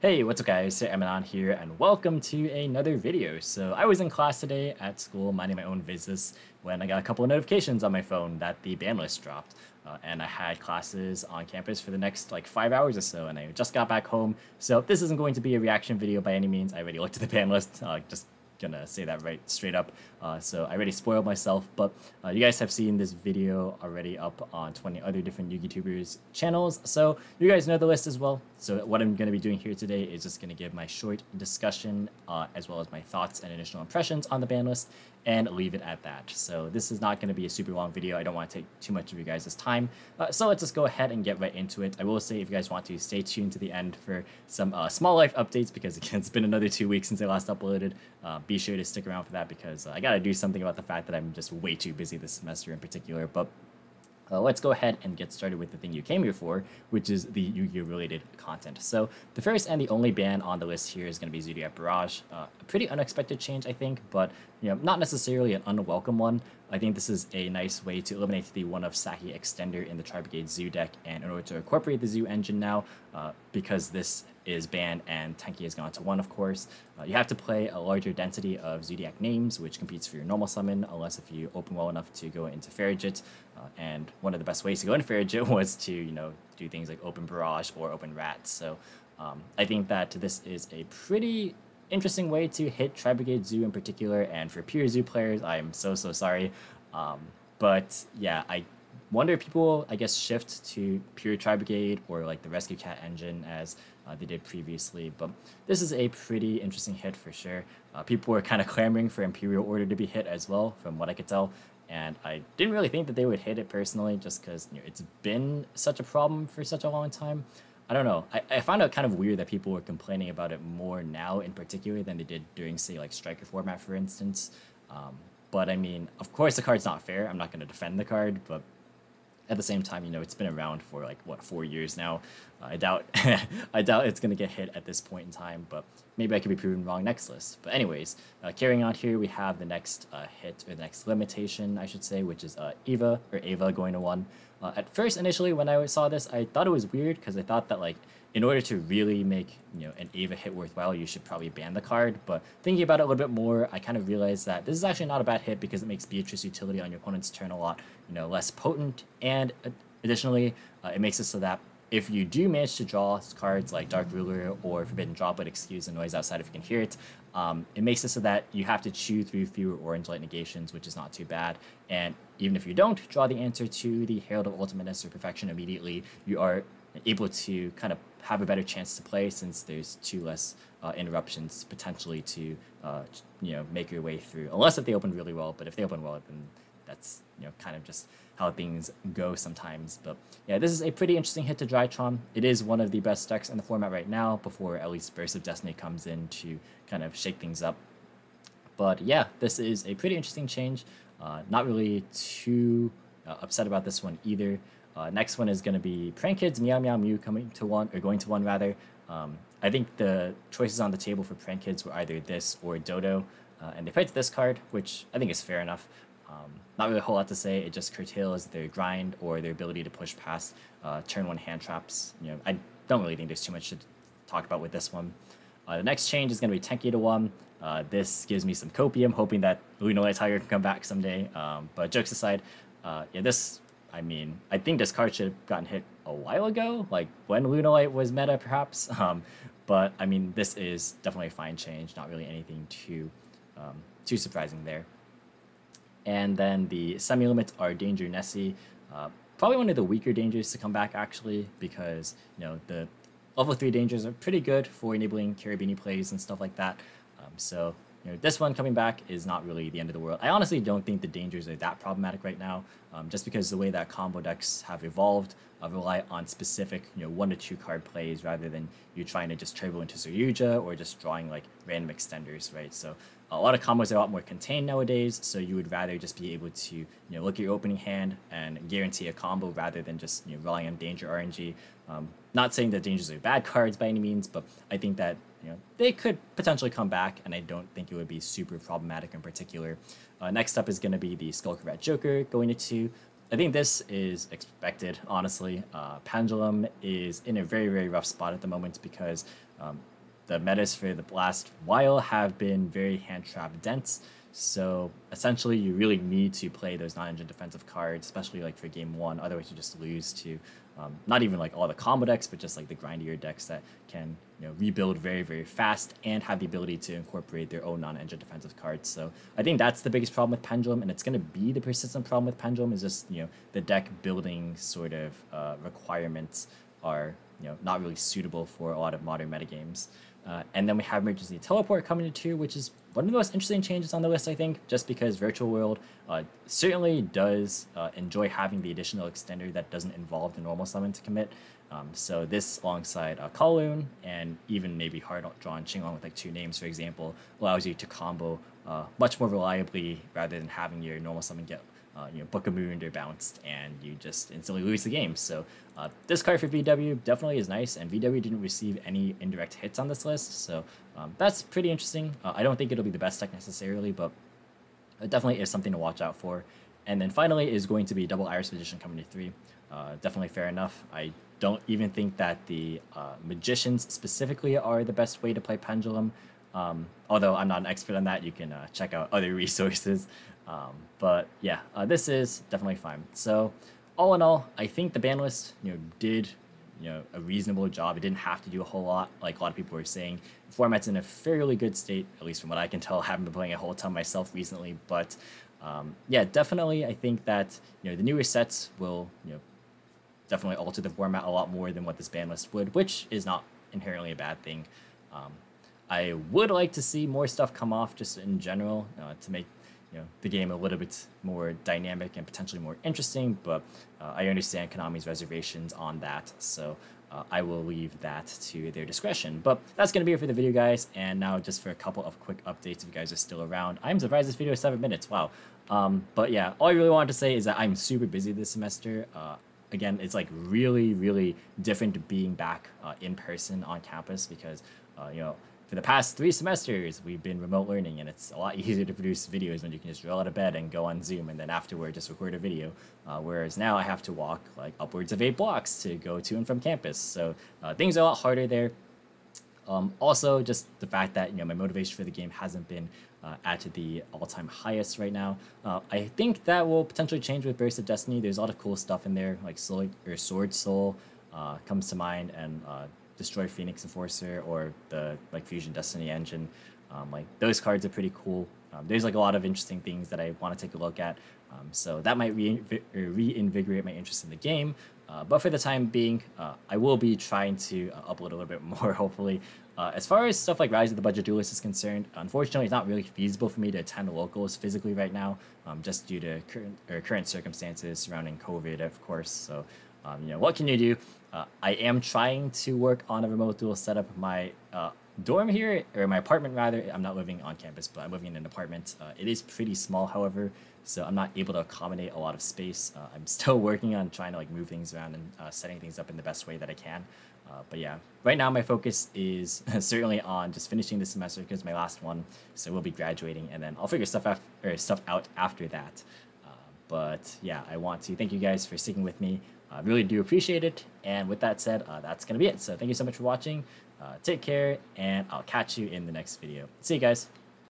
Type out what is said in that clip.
Hey, what's up guys, Emanon here, and welcome to another video. So I was in class today at school minding my own business when I got a couple of notifications on my phone that the ban list dropped. And I had classes on campus for the next like 5 hours or so, and I just got back home. So this isn't going to be a reaction video by any means. I already looked at the ban list, just gonna say that right straight up. So I already spoiled myself, but you guys have seen this video already up on 20 other different YouTubers channels, so you guys know the list as well. So what I'm gonna be doing here today is just gonna give my short discussion as well as my thoughts and initial impressions on the ban list and leave it at that. So this is not going to be a super long video. I don't want to take too much of you guys' time. So let's just go ahead and get right into it. I will say if you guys want to stay tuned to the end for some small life updates, because again, it's been another 2 weeks since I last uploaded. Be sure to stick around for that because I got to do something about the fact that I'm just way too busy this semester in particular. But let's go ahead and get started with the thing you came here for, which is the Yu-Gi-Oh! Related content. So the first and the only ban on the list here is going to be Zoodiac Barrage. A pretty unexpected change, I think, but not necessarily an unwelcome one. I think this is a nice way to eliminate the one of Saki extender in the Tri-Brigade Zoo deck, and in order to incorporate the Zoo engine now, because this is banned and Tenki has gone to 1, of course, you have to play a larger density of Zoodiac names, which competes for your normal summon, unless if you open well enough to go into Farid. And one of the best ways to go into Farid was to, do things like open Barrage or open Rats. So I think that this is a pretty interesting way to hit Tri-Brigade Zoo in particular, and for pure Zoo players, I'm so sorry. But yeah, I wonder if people, I guess, shift to pure Tri-Brigade or like the Rescue Cat engine as they did previously. But this is a pretty interesting hit for sure. People were kind of clamoring for Imperial Order to be hit as well, from what I could tell. And I didn't really think that they would hit it personally, just because it's been such a problem for such a long time. I don't know. I found it kind of weird that people were complaining about it more now in particular than they did during, say, like Striker format, for instance. But I mean, of course, the card's not fair. I'm not going to defend the card, but at the same time, it's been around for like, what, 4 years now. I doubt I doubt it's going to get hit at this point in time, but maybe I could be proven wrong next list. But anyways, carrying on here, we have the next hit, or the next limitation, I should say, which is Ava going to 1. At first, initially, when I saw this, I thought it was weird, because I thought that, like, in order to really make, an Ava hit worthwhile, you should probably ban the card. But thinking about it a little bit more, I kind of realized that this is actually not a bad hit, because it makes Beatrice utility on your opponent's turn a lot, less potent. And additionally, it makes it so that if you do manage to draw cards like Dark Ruler or Forbidden Droplet, excuse the noise outside if you can hear it, it makes it so that you have to chew through fewer Orange Light negations, which is not too bad. And even if you don't draw the answer to the Herald of Ultimateness or Perfection immediately, you are able to kind of have a better chance to play, since there's 2 less interruptions potentially to make your way through, unless if they open really well. But if they open well, then that's kind of just how things go sometimes. But yeah, this is a pretty interesting hit to Drytron. It is one of the best decks in the format right now, before at least Burst of Destiny comes in to kind of shake things up. But yeah, this is a pretty interesting change. Not really too upset about this one either. Next one is going to be Prank Kids Meow-Meow-Mu coming to 1, or going to 1 rather. I think the choices on the table for Prank Kids were either this or Dodo, and they picked this card, which I think is fair enough. Not really a whole lot to say. It just curtails their grind or their ability to push past turn 1 hand traps. I don't really think there's too much to talk about with this one. The next change is going to be Tenki to 1. This gives me some copium, hoping that Lunalight Tiger can come back someday. But jokes aside, yeah, this, I mean, I think this card should have gotten hit a while ago, like when Lunalight was meta, perhaps. But I mean, this is definitely a fine change. Not really anything too surprising there. And then the semi-limits are Danger Nessie. Probably one of the weaker dangers to come back, actually, because, the level 3 dangers are pretty good for enabling Carabini plays and stuff like that. So, this one coming back is not really the end of the world. I honestly don't think the dangers are that problematic right now, just because the way that combo decks have evolved rely on specific, 1 to 2 card plays, rather than you trying to just turbo into Zoodiac or just drawing like random extenders, right? So a lot of combos are a lot more contained nowadays, so you would rather just be able to, look at your opening hand and guarantee a combo, rather than just, relying on danger RNG. Not saying that dangers are bad cards by any means, but I think that they could potentially come back, and I don't think it would be super problematic in particular. Next up is going to be the Skullcrobat Joker going to 2. I think this is expected, honestly. Pendulum is in a very rough spot at the moment, because The metas for the last while have been very hand trap dense. So essentially, you really need to play those non-engine defensive cards, especially like for game one. Otherwise, you just lose to not even like all the combo decks, but just like the grindier decks that can rebuild very, very fast and have the ability to incorporate their own non-engine defensive cards. So I think that's the biggest problem with Pendulum, and it's going to be the persistent problem with Pendulum is just the deck building sort of requirements are not really suitable for a lot of modern metagames. And then we have Emergency Teleport coming to 2, which is one of the most interesting changes on the list, I think, just because Virtual World certainly does enjoy having the additional extender that doesn't involve the normal summon to commit. So this alongside Kowloon and even maybe Hard Drawn Qinglong with like 2 names, for example, allows you to combo much more reliably rather than having your normal summon get Book a Moon or bounced and you just instantly lose the game. So this card for VW definitely is nice, and VW didn't receive any indirect hits on this list, so that's pretty interesting. I don't think it'll be the best deck necessarily, but it definitely is something to watch out for. And then finally is going to be Double Iris Magician coming to 3. Definitely fair enough. I don't even think that the Magicians specifically are the best way to play Pendulum. Although I'm not an expert on that, you can check out other resources. But yeah, this is definitely fine. So all in all, I think the ban list did a reasonable job. It didn't have to do a whole lot, like a lot of people were saying. The format's in a fairly good state, at least from what I can tell. I haven't been playing a whole ton myself recently, but yeah, definitely I think that the newer sets will definitely alter the format a lot more than what this ban list would, which is not inherently a bad thing. I would like to see more stuff come off just in general to make the game a little bit more dynamic and potentially more interesting, but I understand Konami's reservations on that, so I will leave that to their discretion. But that's going to be it for the video, guys, and now just for a couple of quick updates if you guys are still around. I'm surprised this video is 7 minutes, wow. But yeah, all I really wanted to say is that I'm super busy this semester. Again, it's like really, really different being back in person on campus because, for the past 3 semesters, we've been remote learning, and it's a lot easier to produce videos when you can just roll out of bed and go on Zoom, and then afterward just record a video. Whereas now I have to walk like upwards of 8 blocks to go to and from campus. So things are a lot harder there. Also, just the fact that my motivation for the game hasn't been at the all-time highest right now. I think that will potentially change with Burst of Destiny. There's a lot of cool stuff in there, like Sword Soul comes to mind, and Destroy Phoenix Enforcer, or the Fusion Destiny engine. Like those cards are pretty cool. There's like a lot of interesting things that I want to take a look at. So that might reinvigorate my interest in the game. But for the time being, I will be trying to upload a little bit more, hopefully. As far as stuff like Rise of the Budget Duelist is concerned, unfortunately, it's not really feasible for me to attend locals physically right now, just due to current circumstances surrounding COVID, of course. So, what can you do? I am trying to work on a remote duel setup. My dorm here, or my apartment rather, I'm not living on campus, but I'm living in an apartment. It is pretty small, however, so I'm not able to accommodate a lot of space. I'm still working on trying to move things around and setting things up in the best way that I can. But yeah, right now my focus is certainly on just finishing this semester because it's my last one, so we'll be graduating, and then I'll figure stuff out after that. But yeah, I want to thank you guys for sticking with me. I really do appreciate it. And with that said, that's going to be it. So thank you so much for watching. Take care, and I'll catch you in the next video. See you guys.